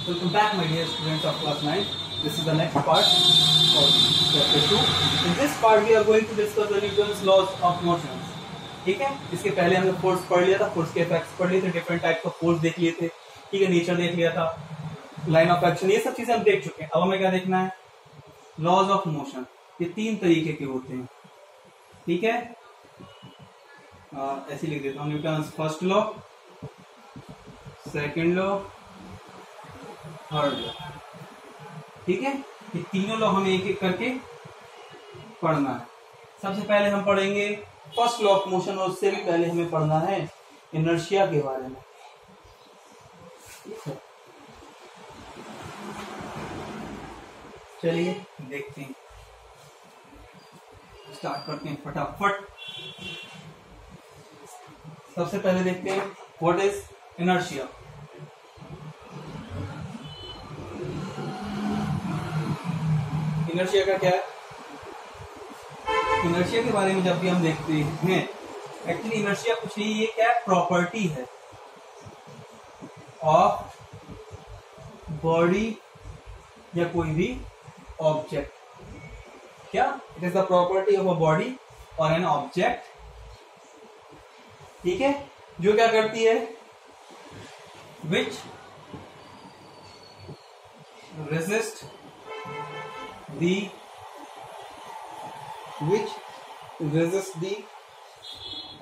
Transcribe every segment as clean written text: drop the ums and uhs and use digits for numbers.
Welcome back, my dear students of class 9. This is the next part of chapter 2. In this part, we are going to discuss the Newton's laws of motion. ठीक है, इसके पहले हमने force पढ़ लिया था, force के effects पढ़ लिए थे, डिफरेंट टाइप्स ऑफ फोर्स देख लिए थे, ठीक है, नेचर देख लिया था, लाइन ऑफ एक्शन, ये सब चीजें हम देख चुके हैं. अब हमें क्या देखना है? Laws of motion. ये तीन तरीके के होते हैं, ठीक है. ऐसे लिख देता हूँ, Newton first law, second law, third law. ठीक है, ये तीनों लॉ हमें एक एक करके पढ़ना है. सबसे पहले हम पढ़ेंगे फर्स्ट लॉ ऑफ मोशन, और उससे भी पहले हमें पढ़ना है इनर्शिया के बारे में. चलिए देखते हैं, स्टार्ट करते हैं फटाफट. सबसे पहले देखते हैं व्हाट इज इनर्शिया. इनर्शिया का क्या है? इनर्शिया के बारे में जब भी हम देखते हैं, एक्चुअली इनर्शिया कुछ नहीं, ये क्या है? प्रॉपर्टी है ऑफ बॉडी या कोई भी ऑब्जेक्ट. क्या? It is the property of a body और एन ऑब्जेक्ट. ठीक है, जो क्या करती है? विच resist the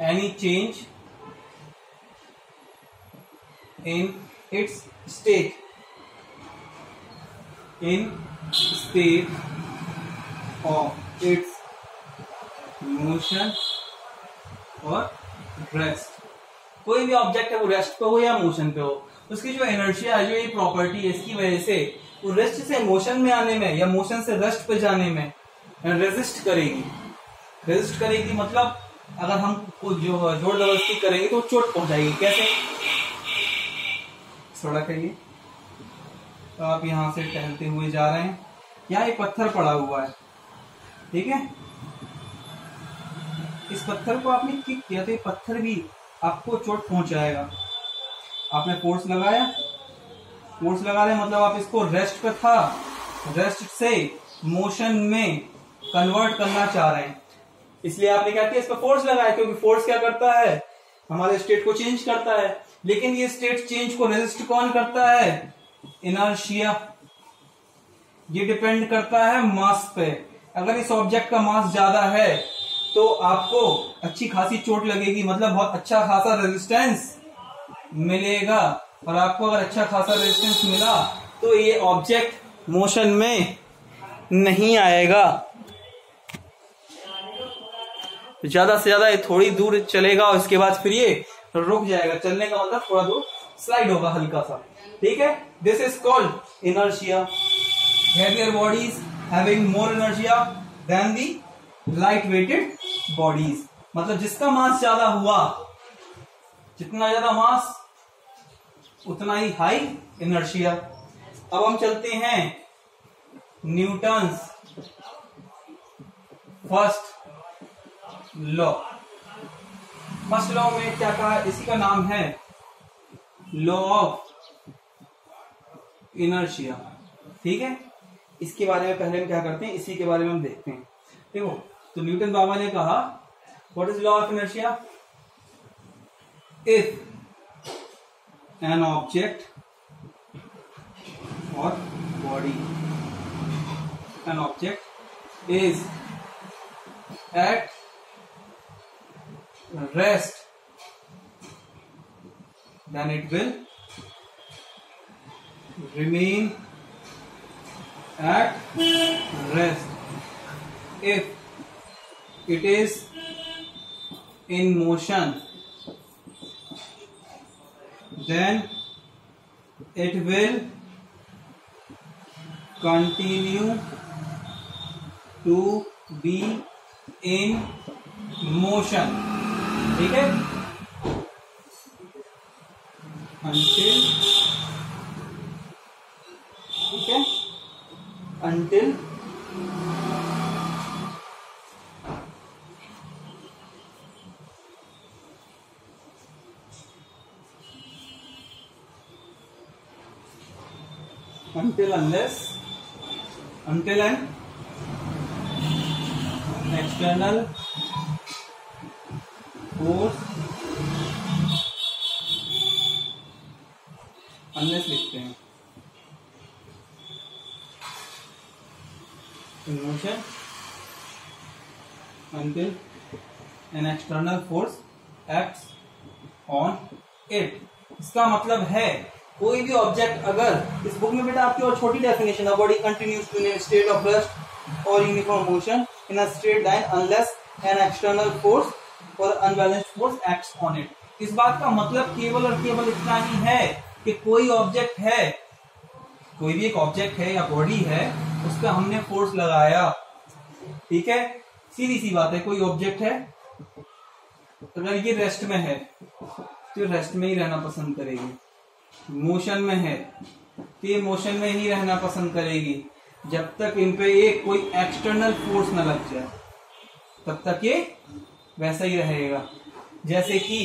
any change in its state of its motion और रेस्ट. कोई भी ऑब्जेक्ट है, वो रेस्ट पे हो या मोशन पे हो, उसकी जो इनर्शिया है, जो ये प्रॉपर्टी है, इसकी वजह से वो रेस्ट से मोशन में आने में या मोशन से रेस्ट पे जाने में रेजिस्ट करेगी. रेजिस्ट करेगी मतलब अगर हम जो जोर जबरदस्ती करेंगे तो चोट पहुंचाएगी. कैसे? सड़क है ये, तो आप यहां से टहलते हुए जा रहे हैं, यहाँ एक पत्थर पड़ा हुआ है, ठीक है. इस पत्थर को आपने किक किया तो ये पत्थर भी आपको चोट पहुंचाएगा. आपने फोर्स लगाया, फोर्स लगा रहे मतलब आप इसको रेस्ट पे था, रेस्ट से मोशन में कन्वर्ट करना चाह रहे हैं, इसलिए आपने क्या किया? इस पर फोर्स लगाया, क्योंकि फोर्स क्या करता है? हमारे स्टेट को चेंज करता है. लेकिन ये स्टेट चेंज को रेजिस्ट कौन करता है? इनर्शिया. ये डिपेंड करता है मास पे. अगर इस ऑब्जेक्ट का मास ज्यादा है तो आपको अच्छी खासी चोट लगेगी, मतलब बहुत अच्छा खासा रेजिस्टेंस मिलेगा. और आपको अगर अच्छा खासा रेजिस्टेंस मिला तो ये ऑब्जेक्ट मोशन में नहीं आएगा. ज्यादा से ज्यादा ये थोड़ी दूर चलेगा और इसके बाद फिर ये रुक जाएगा. चलने का मतलब थोड़ा दूर स्लाइड होगा हल्का सा, ठीक है. This is called inertia. Heavier bodies having more inertia than the light weighted bodies. मतलब जिसका मास ज्यादा हुआ, जितना ज्यादा मास उतना ही हाई इनर्शिया. अब हम चलते हैं Newton's first law. First law में क्या कहा? इसी का नाम है लॉ ऑफ इनर्शिया, ठीक है. इसके बारे में पहले हम क्या करते हैं, इसी के बारे में हम देखते हैं. देखो, तो न्यूटन बाबा ने कहा what is law of inertia? If an object or body, an object is at rest, then it will remain at rest. If it is in motion, then it will continue to be in motion. ठीक है, until, ठीक है, until until unless until an external force unless लिखते हैं in motion until an external force acts on it। इसका मतलब है कोई भी ऑब्जेक्ट, अगर इस बुक में बेटा आपकी और छोटी डेफिनेशन है, body continues to in state of rest और uniform motion in a straight line unless an external force और unbalanced force acts on it. इस बात का मतलब केवल और केवल इतना ही है कि कोई ऑब्जेक्ट है, कोई भी एक ऑब्जेक्ट है या बॉडी है, उस पर हमने फोर्स लगाया, ठीक है, सीधी सी बात है। कोई ऑब्जेक्ट है, अगर ये रेस्ट में है तो रेस्ट में ही रहना पसंद करेगी, मोशन में है तो ये मोशन में ही रहना पसंद करेगी, जब तक इन पे एक कोई एक्सटर्नल फोर्स न लग जाए तब तक ये वैसा ही रहेगा। जैसे कि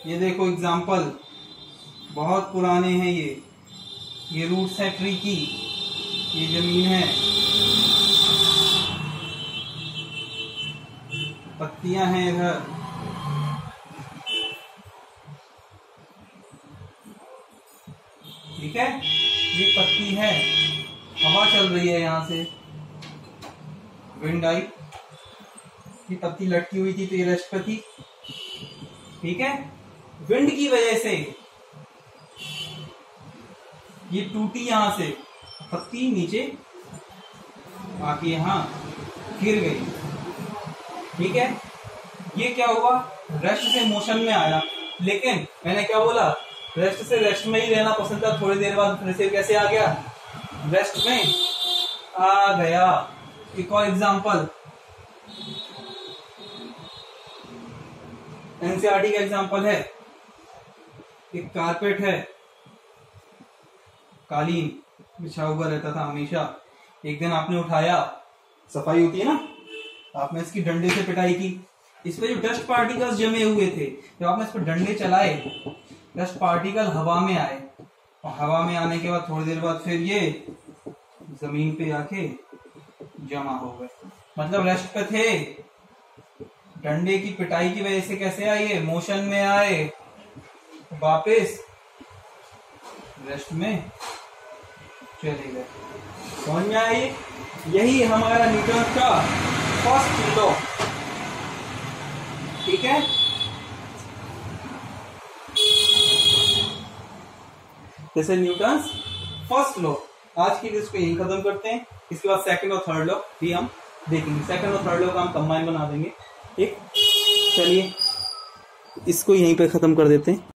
ये देखो एग्जांपल, बहुत पुराने हैं ये रूट्स है ट्री की, ये जमीन है, पत्तियां हैं इधर, ठीक है, ये पत्ती है, हवा चल रही है यहां से, विंड आई, ये पत्ती लटकी हुई थी तो ये रेस्ट पे थी, ठीक है। विंड की वजह से ये टूटी, यहां से पत्ती नीचे आके यहां गिर गई, ठीक है। ये क्या हुआ, रेस्ट से मोशन में आया, लेकिन मैंने क्या बोला, रेस्ट से रेस्ट में ही रहना पसंद था, थोड़ी देर बाद फिर से कैसे आ गया, रेस्ट में आ गया। एक और एग्जांपल, एनसीईआरटी का एग्जांपल है, एक कारपेट है, कालीन बिछा हुआ रहता था हमेशा, एक दिन आपने उठाया, सफाई होती है ना, आपने इसकी डंडे से पिटाई की, इस पे जो डस्ट पार्टिकल्स जमे हुए थे, जब आपने इस पे डंडे चलाए, डस्ट पार्टिकल हवा में आए, और हवा में आने के बाद थोड़ी देर बाद फिर ये जमीन पे आके जमा हो गए, मतलब रेस्ट पे थे, डंडे की पिटाई की वजह से कैसे आए, मोशन में आए, वापस रेस्ट में चले गए। समझ में आई, यही हमारा न्यूटन का फर्स्ट लॉ, ठीक है। जैसे न्यूटन फर्स्ट लॉ, आज की लिस्ट को यही खत्म करते हैं, इसके बाद सेकंड और थर्ड लॉ भी हम देखेंगे, सेकंड और थर्ड लॉ का हम कंबाइन बना देंगे, ठीक। चलिए इसको यहीं पे खत्म कर देते हैं।